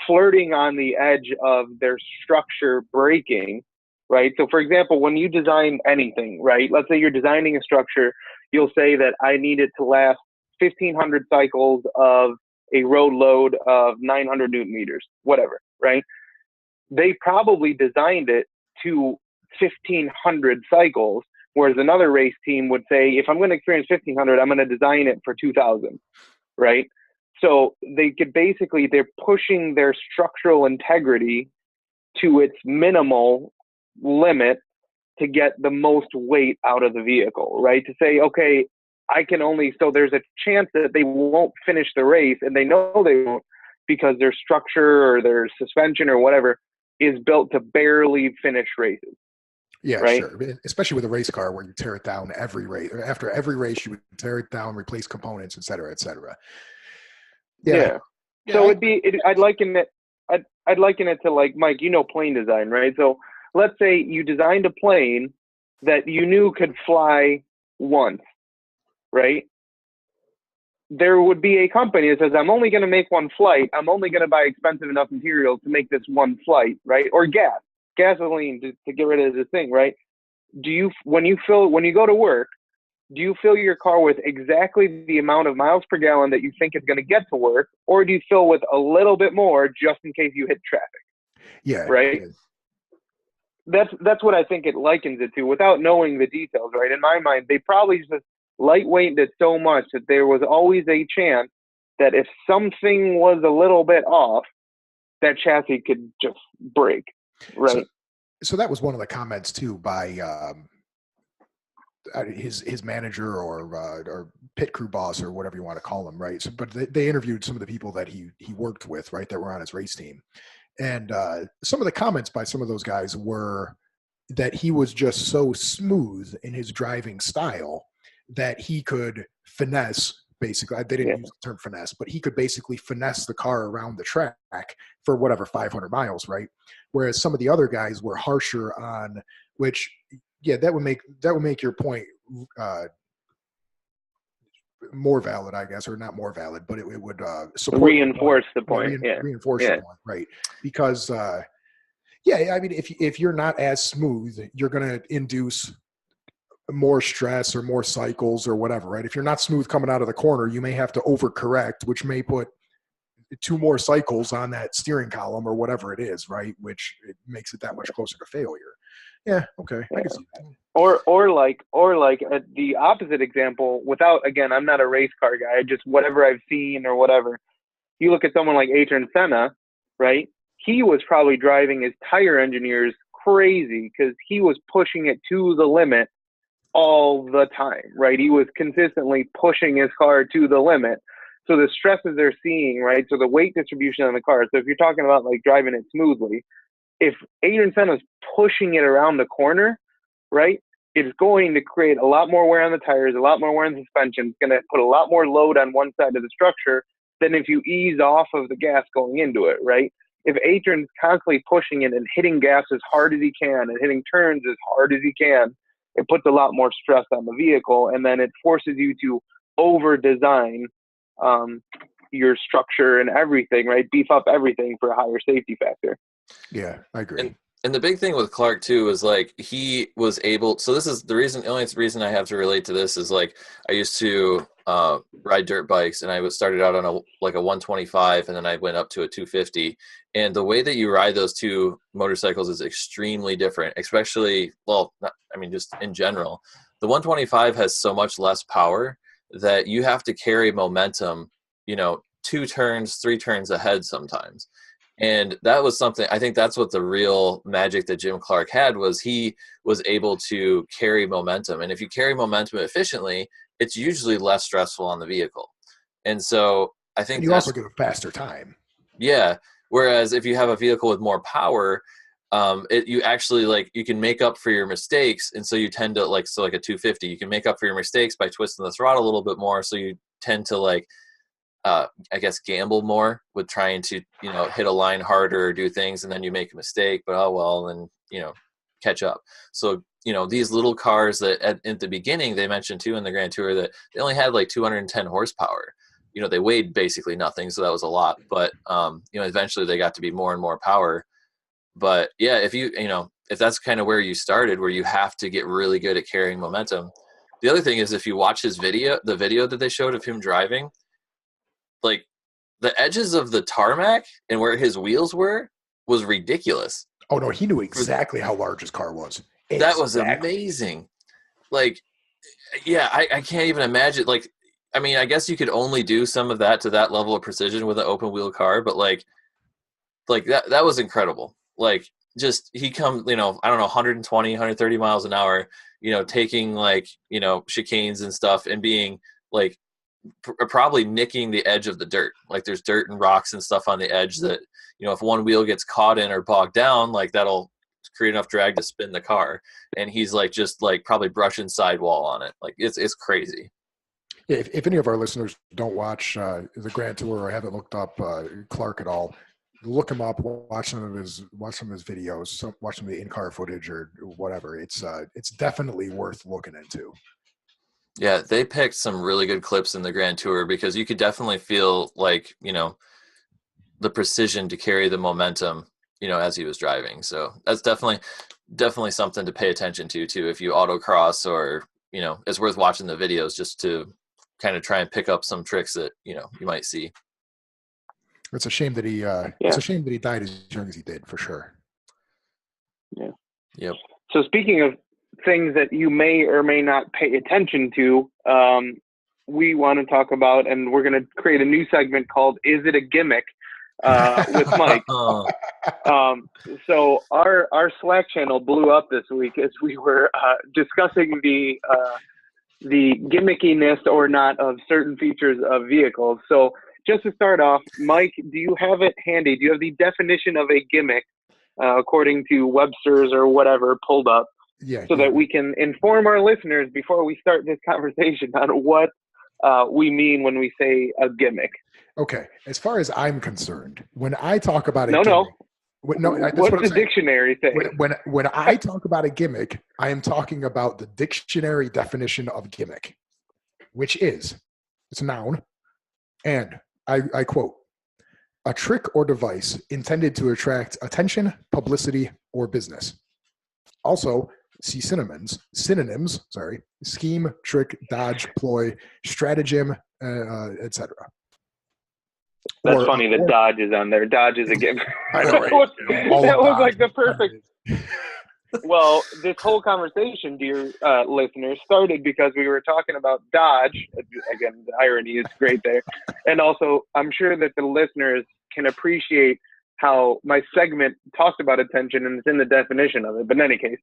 flirting on the edge of their structure breaking, right? So for example, when you design anything, right? Let's say you're designing a structure, you'll say that I need it to last 1,500 cycles of a road load of 900 Newton meters, whatever, right? They probably designed it to 1,500 cycles, whereas another race team would say, if I'm going to experience 1,500, I'm going to design it for 2,000, right? So they're pushing their structural integrity to its minimal limit to get the most weight out of the vehicle, right? To say, okay, so there's a chance that they won't finish the race, and they know they won't because their structure or their suspension or whatever is built to barely finish races. Yeah, right? Sure. Especially with a race car where you tear it down every race. After every race, you would tear it down, replace components, et cetera, et cetera. Yeah. So I'd liken it to like, Mike, plane design, right? So let's say you designed a plane that you knew could fly once, right? There would be a company that says, I'm only going to make one flight. I'm only going to buy expensive enough materials to make this one flight, right? Or gasoline to get rid of this thing, right? When you go to work, do you fill your car with exactly the amount of miles per gallon that you think is going to get to work, or do you fill with a little bit more just in case you hit traffic? Yeah. Right. Yeah. That's what I think it likens it to, without knowing the details. Right. In my mind, they probably just lightweighted it so much that there was always a chance that if something was a little bit off, that chassis could just break. Right. So that was one of the comments too by his manager or pit crew boss or whatever you want to call him, right? So, but they interviewed some of the people that he worked with, right, that were on his race team, and some of the comments by some of those guys were that he was just so smooth in his driving style that he could finesse. Basically, they didn't use the term finesse, but he could basically finesse the car around the track for whatever 500 miles, right? Whereas some of the other guys were harsher on, which, yeah, that would make your point more valid, I guess, or not more valid, but it would support reinforce the point. Reinforce the point, right? Because yeah, I mean, if you're not as smooth, you're going to induce more stress or more cycles or whatever, right? If you're not smooth coming out of the corner, you may have to overcorrect, which may put 2 more cycles on that steering column or whatever it is, right? Which it makes it that much closer to failure. Yeah, okay, I can see that. Or like the opposite example. Without, again, I'm not a race car guy. Just whatever I've seen or whatever. You look at someone like Adrian Senna, right? He was probably driving his tire engineers crazy because he was pushing it to the limit all the time, right? He was consistently pushing his car to the limit. So the stresses they're seeing, right? So the weight distribution on the car. So if you're talking about like driving it smoothly, if Adrian Senna is pushing it around the corner, right, it's going to create a lot more wear on the tires, a lot more wear on the suspension. It's going to put a lot more load on one side of the structure than if you ease off of the gas going into it, right? If Adrian's constantly pushing it and hitting gas as hard as he can and hitting turns as hard as he can, it puts a lot more stress on the vehicle, and then it forces you to over-design your structure and everything, right? Beef up everything for a higher safety factor. Yeah, I agree. And the big thing with Clark too is like he was able. So this is the reason. The only reason I have to relate to this is like I used to ride dirt bikes, and I started out on a 125, and then I went up to a 250. And the way that you ride those two motorcycles is extremely different. Especially, just in general, the 125 has so much less power that you have to carry momentum. 2 turns, 3 turns ahead sometimes. And that was something, I think that's what the real magic that Jim Clark had was he was able to carry momentum. And if you carry momentum efficiently, it's usually less stressful on the vehicle. And so I think you also get a faster time. Yeah. Whereas if you have a vehicle with more power, you actually you can make up for your mistakes. And so you tend to like a 250, you can make up for your mistakes by twisting the throttle a little bit more. So you tend to I guess gamble more with trying to, hit a line harder or do things, and then you make a mistake, but then, catch up. So, these little cars that at the beginning, they mentioned too in the Grand Tour that they only had 210 horsepower. They weighed basically nothing. So that was a lot, but, eventually they got to be more and more power. But yeah, if that's kind of where you started, where you have to get really good at carrying momentum. The other thing is if you watch the video that they showed of him driving, the edges of the tarmac and where his wheels were was ridiculous. Oh no, he knew exactly how large his car was. That was amazing. I can't even imagine. I guess you could only do some of that to that level of precision with an open wheel car, but that was incredible. He comes, I don't know, 120, 130 miles an hour, taking chicanes and stuff and being probably nicking the edge of the dirt. There's dirt and rocks and stuff on the edge that, if one wheel gets caught in or bogged down, that'll create enough drag to spin the car. And he's probably brushing sidewall on it. It's crazy. If any of our listeners don't watch the Grand Tour or haven't looked up Clark at all, look him up, watch some of his videos, watch some of the in-car footage or whatever. It's definitely worth looking into. Yeah, they picked some really good clips in the Grand Tour because you could definitely feel the precision to carry the momentum, as he was driving. So that's definitely something to pay attention to too. If you autocross or, it's worth watching the videos just to kind of try and pick up some tricks that, you might see. It's a shame that he died as young as he did, for sure. Yeah. Yep. So speaking of things that you may or may not pay attention to, we want to talk about, and we're going to create a new segment called Is It a Gimmick? with Mike. So our Slack channel blew up this week as we were discussing the gimmickiness or not of certain features of vehicles. So just to start off, Mike, do you have it handy? Do you have the definition of a gimmick according to Webster's or whatever pulled up? Yeah, so that we can inform our listeners before we start this conversation on what we mean when we say a gimmick. Okay. As far as I'm concerned, when I talk about a gimmick, what's the dictionary say? When I talk about a gimmick, I am talking about the dictionary definition of gimmick, which is, it's a noun, and I quote, a trick or device intended to attract attention, publicity, or business. Also, see synonyms, scheme, trick, dodge, ploy, stratagem, etc. That's funny that Dodge is on there. Dodge is a gimmick. That was like the perfect. Well, this whole conversation, dear listeners, started because we were talking about Dodge. Again, the irony is great there. And also, I'm sure that the listeners can appreciate how my segment talked about attention and it's in the definition of it. But in any case,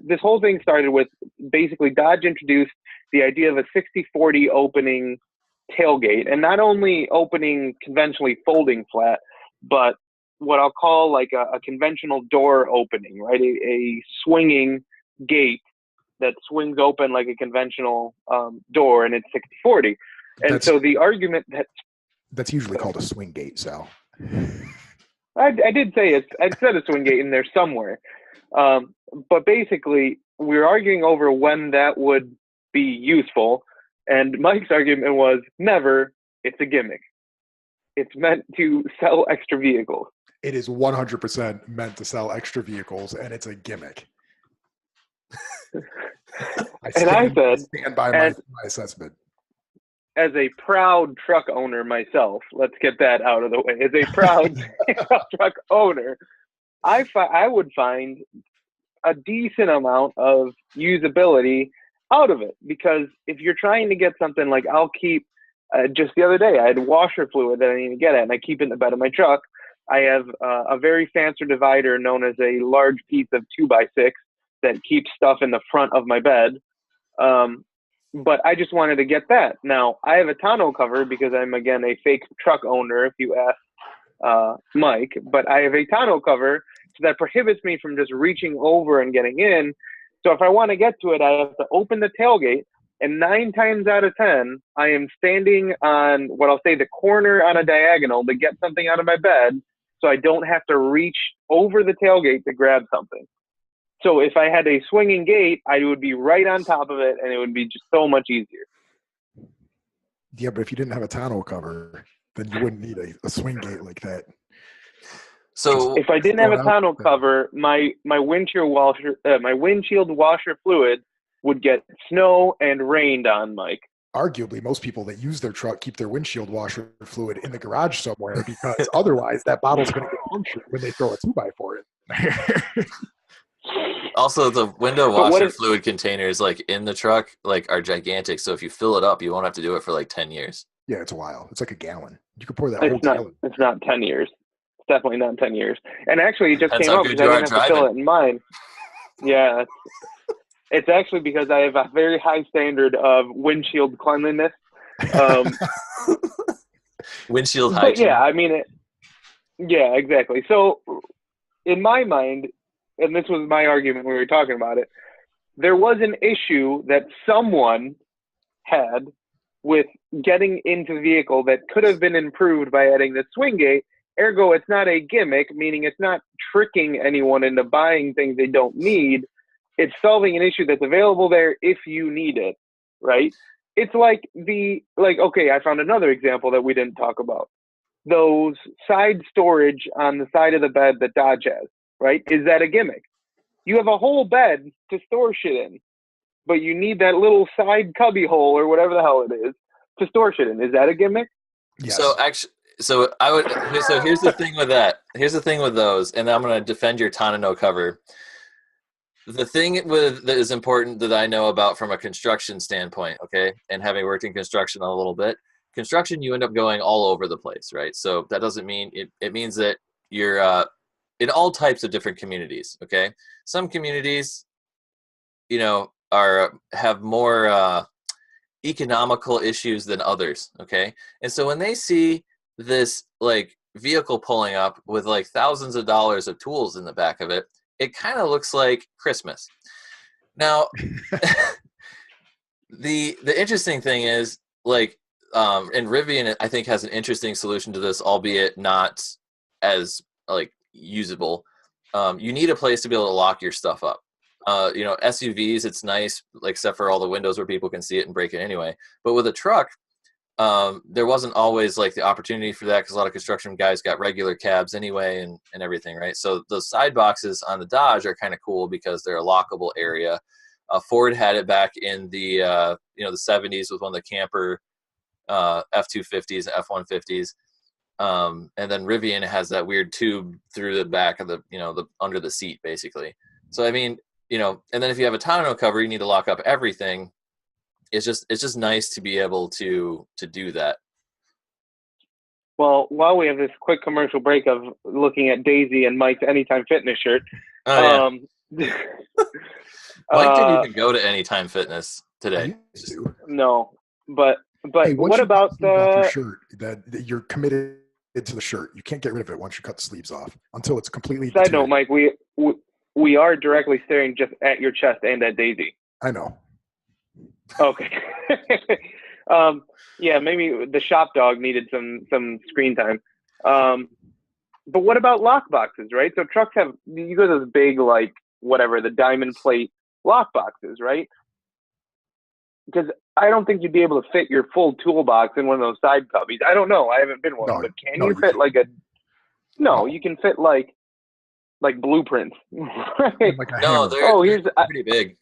this whole thing started with basically Dodge introduced the idea of a 60/40 opening tailgate, and not only opening conventionally folding flat, but what I'll call like a conventional door opening, right? A swinging gate that swings open like a conventional door, and it's 60/40. And so the argument that's usually called a swing gate, Sal. I did say it. I said a swing gate in there somewhere. But basically, we're arguing over when that would be useful. And Mike's argument was never. It's a gimmick. It's meant to sell extra vehicles. It is 100% meant to sell extra vehicles, and it's a gimmick. I stand by my assessment. As a proud truck owner myself, let's get that out of the way. As a proud truck owner, I would find a decent amount of usability out of it, because if you're trying to get something like, I'll keep just the other day I had washer fluid that I need to get at, and I keep it in the bed of my truck. I have a very fancy divider known as a large piece of 2x6 that keeps stuff in the front of my bed. But I just wanted to get that. Now I have a tonneau cover because I'm, again, a fake truck owner, if you ask Mike, but I have a tonneau cover, so that prohibits me from just reaching over and getting in. So if I want to get to it, I have to open the tailgate, and 9 times out of 10, I am standing on what I'll say the corner on a diagonal to get something out of my bed, so I don't have to reach over the tailgate to grab something. So if I had a swinging gate, I would be right on top of it, and it would be just so much easier. Yeah, but if you didn't have a tonneau cover, then you wouldn't need a swing gate like that. So if I didn't have a tonneau cover, my windshield washer fluid would get snow and rained on, Mike. Arguably, most people that use their truck keep their windshield washer fluid in the garage somewhere, because otherwise that bottle's going to get punctured when they throw a 2x4 in. Also, the window washer fluid containers like in the truck are gigantic. So if you fill it up, you won't have to do it for 10 years. Yeah, it's a while. It's like a gallon. You could pour that whole gallon. It's not 10 years. It's definitely not 10 years. And actually, it just came up because I didn't have to fill it in mine. Yeah. It's actually because I have a very high standard of windshield cleanliness. Windshield hygiene. Yeah, I mean, yeah, exactly. So in my mind, and this was my argument when we were talking about it, there was an issue that someone had with getting into the vehicle that could have been improved by adding the swing gate. Ergo, it's not a gimmick, meaning it's not tricking anyone into buying things they don't need. It's solving an issue that's available there if you need it, right? It's okay, I found another example that we didn't talk about. Those side storage on the side of the bed that Dodge has, right? Is that a gimmick? You have a whole bed to store shit in, but you need that little side cubby hole or whatever the hell it is to store shit in. Is that a gimmick? Yes. So here's the thing with that. Here's the thing with those, and I'm going to defend your tonneau cover. The thing that is important that I know about from a construction standpoint, okay, and having worked in construction a little bit, construction, you end up going all over the place, right? So that doesn't mean it means that you're in all types of different communities. Okay, some communities, have more economical issues than others. Okay, and so when they see this like vehicle pulling up with like thousands of dollars of tools in the back of it, it kind of looks like Christmas. Now, the interesting thing is like, and Rivian I think has an interesting solution to this, albeit not as like usable. You need a place to be able to lock your stuff up. SUVs, it's nice, like, except for all the windows where people can see it and break it anyway. But with a truck, there wasn't always like the opportunity for that because a lot of construction guys got regular cabs anyway and everything, right? So those side boxes on the Dodge are kind of cool because they're a lockable area. Ford had it back in the the 70s with one of the camper F-250s and F-150s. And then Rivian has that weird tube through the back of the under the seat basically. So I mean, and then if you have a tonneau cover, you need to lock up everything. It's just nice to be able to do that. Well, while we have this quick commercial break of looking at Daisy and Mike's Anytime Fitness shirt. Oh, yeah. Mike didn't even go to Anytime Fitness today. No, but hey, what about your shirt? That you're committed to the shirt. You can't get rid of it once you cut the sleeves off until it's completely. Side note, Mike, we are directly staring just at your chest and at Daisy. I know. Okay. Yeah, maybe the shop dog needed some screen time. But what about lock boxes, right? So trucks you go to those big, like, whatever, the diamond plate lock boxes, right? Because I don't think you'd be able to fit your full toolbox in one of those side cubbies. I don't know. I haven't been one. No, but can you fit like a... No, you can fit like blueprints. Right? Like no, they're pretty big.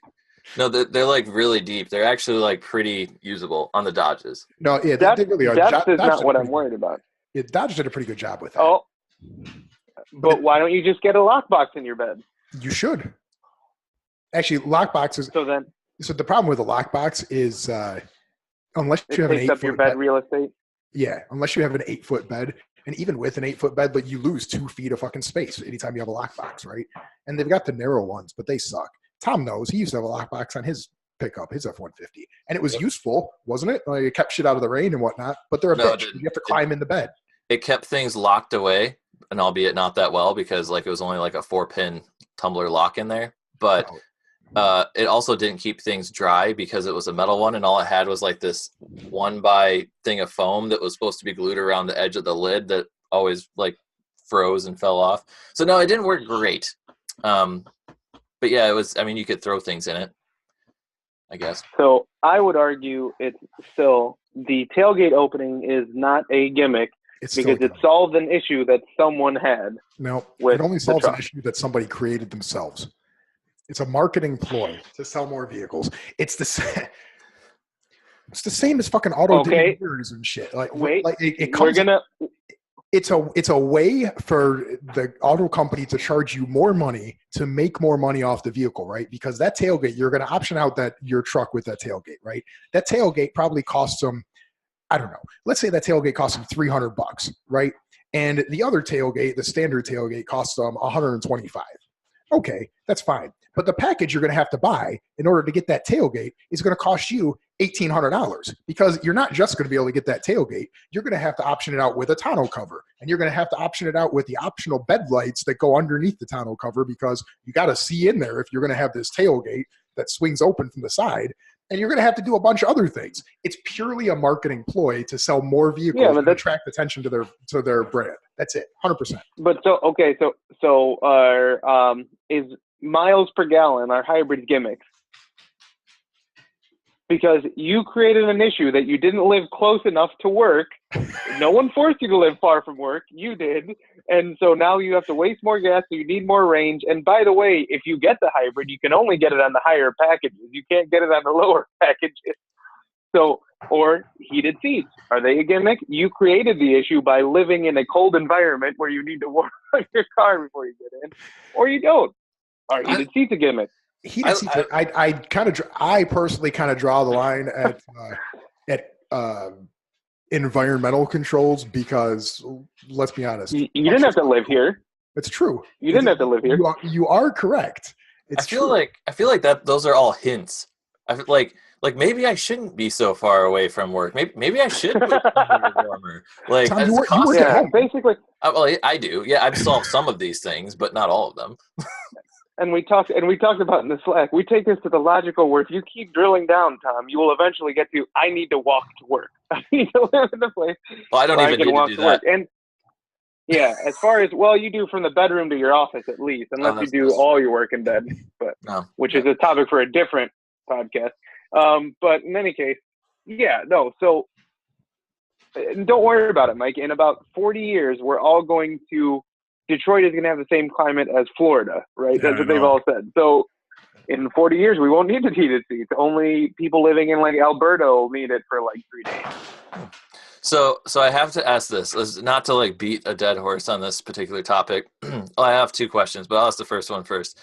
No, they're like really deep. They're actually like pretty usable on the Dodges. No, yeah, they really are. Depth is not what I'm worried about. Yeah, Dodge did a pretty good job with that. Oh, but why don't you just get a lockbox in your bed? You should. Actually, lockboxes. So the problem with a lockbox is unless you have an 8-foot takes up your bed real estate. Yeah, unless you have an 8-foot bed, and even with an 8-foot bed, but you lose 2 feet of fucking space anytime you have a lockbox, right? And they've got the narrow ones, but they suck. Tom knows. He used to have a lockbox on his pickup, his F-150, and it was useful, wasn't it? Like, it kept shit out of the rain and whatnot, but they're a bitch. You have to climb in the bed. It kept things locked away, and albeit not that well because like it was only like a 4-pin tumbler lock in there, but it also didn't keep things dry because it was a metal one, and all it had was like this 1x thing of foam that was supposed to be glued around the edge of the lid that always like froze and fell off. So no, it didn't work great. But yeah, it was. I mean, you could throw things in it, I guess. So I would argue it's still the tailgate opening is not a gimmick because it solved an issue that someone had. No, it only solves an issue that somebody created themselves. It's a marketing ploy to sell more vehicles. It's the same. It's the same as fucking auto dealers and shit. Like, wait, like it comes. It's a way for the auto company to charge you more money to make more money off the vehicle, right? Because that tailgate, you're going to option out your truck with that tailgate, right? That tailgate probably costs them, I don't know. Let's say that tailgate costs them $300, right? And the other tailgate, the standard tailgate, costs them $125. Okay, that's fine. But the package you're going to have to buy in order to get that tailgate is going to cost you $1,800 because you're not just going to be able to get that tailgate. You're going to have to option it out with a tonneau cover, and you're going to have to option it out with the optional bed lights that go underneath the tonneau cover because you got to see in there if you're going to have this tailgate that swings open from the side, and you're going to have to do a bunch of other things. It's purely a marketing ploy to sell more vehicles and attract attention to their brand. That's it, 100%. But is miles per gallon are hybrid gimmicks? Because you created an issue that you didn't live close enough to work. No one forced you to live far from work. You did. And so now you have to waste more gas, so you need more range. And by the way, if you get the hybrid, you can only get it on the higher packages. You can't get it on the lower packages. So, or heated seats. Are they a gimmick? You created the issue by living in a cold environment where you need to warm up your car before you get in. Or you don't. Are heated seats a gimmick? Heated seats. I personally kind of draw the line at environmental controls because, let's be honest. You didn't have to live here. It's true. You didn't have to live here. You are correct. It's I feel like that those are all hints. I feel like maybe I shouldn't be so far away from work. Maybe I should put a warmer. Like Tom, you work at home. Basically. Well, I do. Yeah, I've solved some of these things, but not all of them. And we talked about in the Slack. We take this to the logical where if you keep drilling down, Tom, you will eventually get to I need to walk to work. I need to live in a place. Well, I don't even need to do that. And yeah, as far as you do from the bedroom to your office at least, unless you do all your work in bed, but which is a topic for a different podcast. But in any case, so don't worry about it, Mike. In about 40 years, we're all going to Detroit is going to have the same climate as Florida, right? That's what they've all said. So in 40 years, we won't need the heated seats. Only people living in like Alberta will need it for like 3 days. So I have to ask this, not to like beat a dead horse on this particular topic. I have 2 questions, but I'll ask the first one first.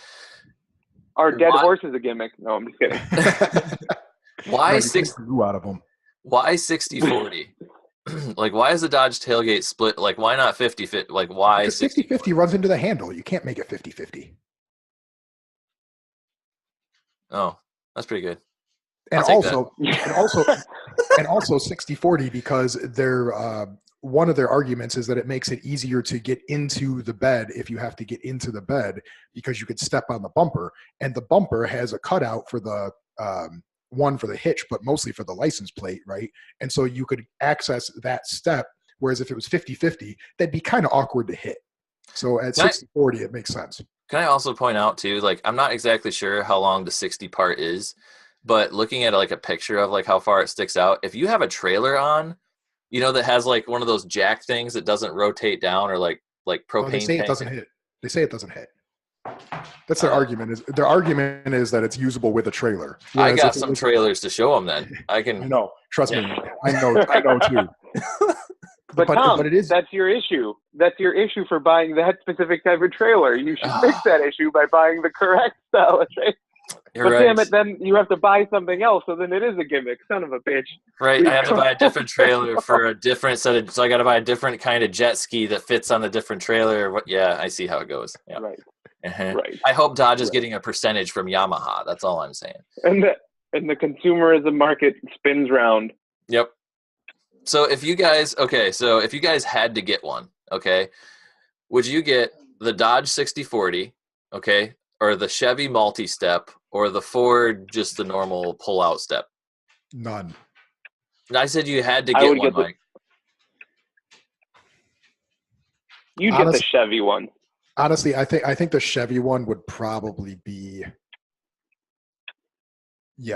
Our dead horse is a gimmick. No, I'm just kidding. Why 60-40? Like, why is the Dodge tailgate split? Like, why not 50-50? Like, why 50-50 runs into the handle. You can't make it 50-50. Oh, that's pretty good. And also 60-40 because they're one of their arguments is that it makes it easier to get into the bed if you have to get into the bed because you could step on the bumper, and the bumper has a cutout for the one for the hitch, but mostly for the license plate, right? And so you could access that step, whereas if it was 50-50, that'd be kind of awkward to hit. So at 60-40, it makes sense. Can I also point out too, like, I'm not exactly sure how long the 60 part is, but looking at like a picture of like how far it sticks out, if you have a trailer on, that has like one of those jack things that doesn't rotate down or like propane. They say it doesn't hit. They say it doesn't hit. That's their argument. Their argument is that it's usable with a trailer. I got some trailers to show them. Then I can. I know. Trust me. I know too. But Tom, that's your issue. That's your issue for buying that specific type of trailer. You should fix that issue by buying the correct style of trailer. You're right. Damn it, then you have to buy something else, so then it is a gimmick. Son of a bitch. Right, I have to buy a different trailer for a different set of, so I got to buy a different kind of jet ski that fits on the different trailer. Yeah, I see how it goes. Yeah. Right. Uh-huh. Right. I hope Dodge is getting a percentage from Yamaha. That's all I'm saying. And the consumerism market spins round. Yep. So if you guys had to get one, okay, would you get the Dodge 6040, okay, or the Chevy multi-step, or the Ford just the normal pull-out step? None. I said you had to get one, Mike. You get the Chevy one. Honestly, I think the Chevy one would probably be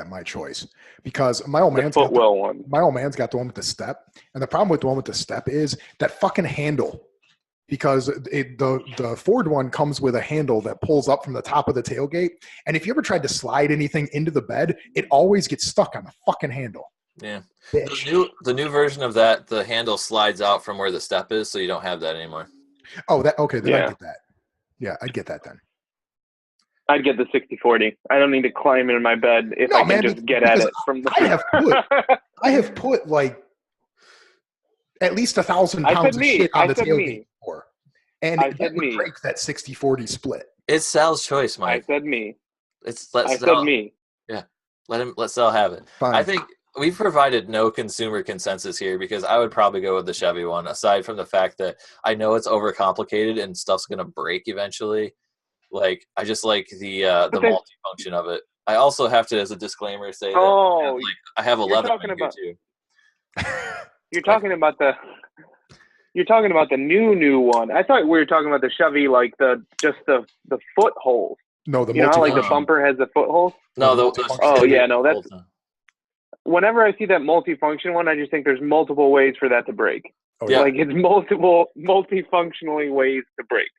my choice, because my old man's got the one with the step, and the problem with the one with the step is that fucking handle, because the Ford one comes with a handle that pulls up from the top of the tailgate, and if you ever tried to slide anything into the bed, it always gets stuck on the fucking handle. Yeah. The new version of that, the handle slides out from where the step is, so you don't have that anymore. Oh, okay, then I get that. Yeah, I'd get that then. I'd get the 60-40. I don't need to climb into my bed if I can just get at it from the. I have put like at least 1,000 pounds of shit on the tailgate before, and it would break that 60-40 split. It's Sal's choice, Mike. I said me. Yeah, let Sal have it. Fine. I think we've provided no consumer consensus here, because I would probably go with the Chevy one, aside from the fact that I know it's overcomplicated and stuff's going to break eventually. Like, I just like the multifunction of it. I also have to, as a disclaimer, say that I have a leather one here too. You're talking about the new one. I thought we were talking about the Chevy, like the footholes. No, the the bumper has the footholes. No, that's. Whenever I see that multifunction one, I just think there's multiple ways for that to break. Oh, yeah. Like, it's multifunctionally ways to break.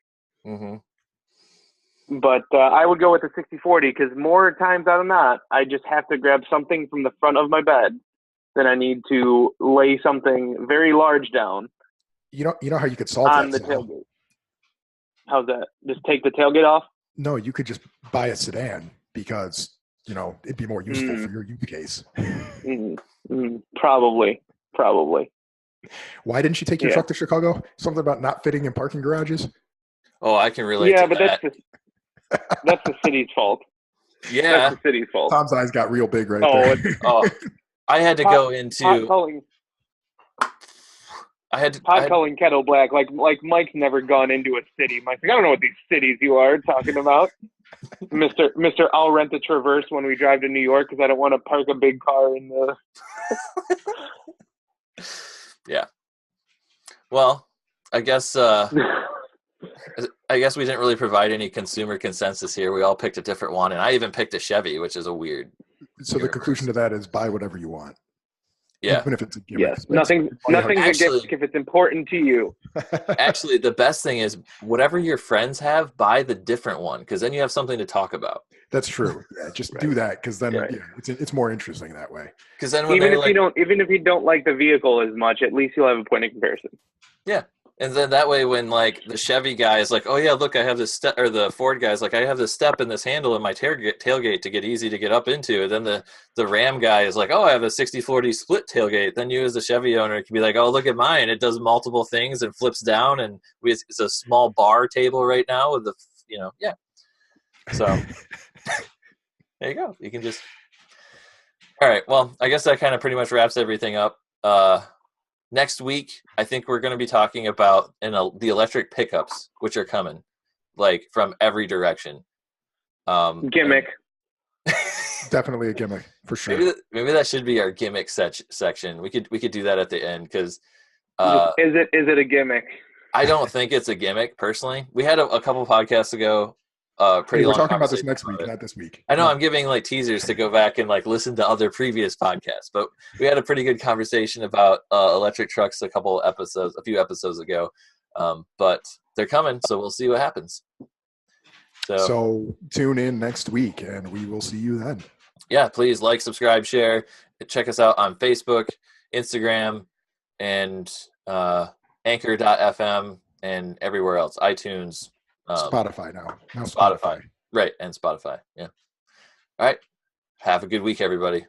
Mm-hmm. But I would go with the 60-40, because more times out of not, I just have to grab something from the front of my bed. Then I need to lay something very large down. You know how you could solve on that the tailgate. How's that? Just take the tailgate off? No, you could just buy a sedan, because it'd be more useful for your use case. Probably. Why didn't you take your truck to Chicago? Something about not fitting in parking garages? Oh, I can relate to that. That's the city's fault. Yeah. That's the city's fault. Tom's eyes got real big right there. I had to go into pot calling kettle black. Like Mike's never gone into a city. Mike's like, I don't know what these cities you are talking about. Mr. I'll rent a Traverse when we drive to New York because I don't want to park a big car in the. Yeah. Well, I guess we didn't really provide any consumer consensus here. We all picked a different one, and I even picked a Chevy, which is a weird. So the conclusion to that is buy whatever you want. Yeah. Even if it's a gimmick. Yes. Nothing's a gift if it's important to you. Actually, the best thing is whatever your friends have, buy the different one because then you have something to talk about. That's true. Yeah, just do that because then it's more interesting that way. Because then even if you don't like the vehicle as much, at least you'll have a point of comparison. Yeah. And then that way, when like the Chevy guy is like, "Oh yeah, look, I have this step," or the Ford guy's like, "I have this step and this handle in my tailgate to get easy to get up into." And then the Ram guy is like, "Oh, I have a 60/40 split tailgate." Then you, as the Chevy owner, can be like, "Oh, look at mine! It does multiple things and flips down, and it's a small bar table right now with the, yeah." So there you go. You can just. All right. Well, I guess that kind of pretty much wraps everything up. Next week, I think we're going to be talking about the electric pickups, which are coming, like from every direction. Gimmick. Definitely a gimmick for sure. Maybe that should be our gimmick section. We could do that at the end because. Is it a gimmick? I don't think it's a gimmick personally. We had a couple podcasts ago. We're talking about this next week, not this week. I know I'm giving like teasers to go back and like listen to other previous podcasts, but we had a pretty good conversation about electric trucks a few episodes ago. But they're coming, so we'll see what happens. So tune in next week, and we will see you then. Yeah, please like, subscribe, share. Check us out on Facebook, Instagram, and Anchor.fm, and everywhere else, iTunes. Spotify now. Spotify. Right, and Spotify. Yeah. All right. Have a good week, everybody.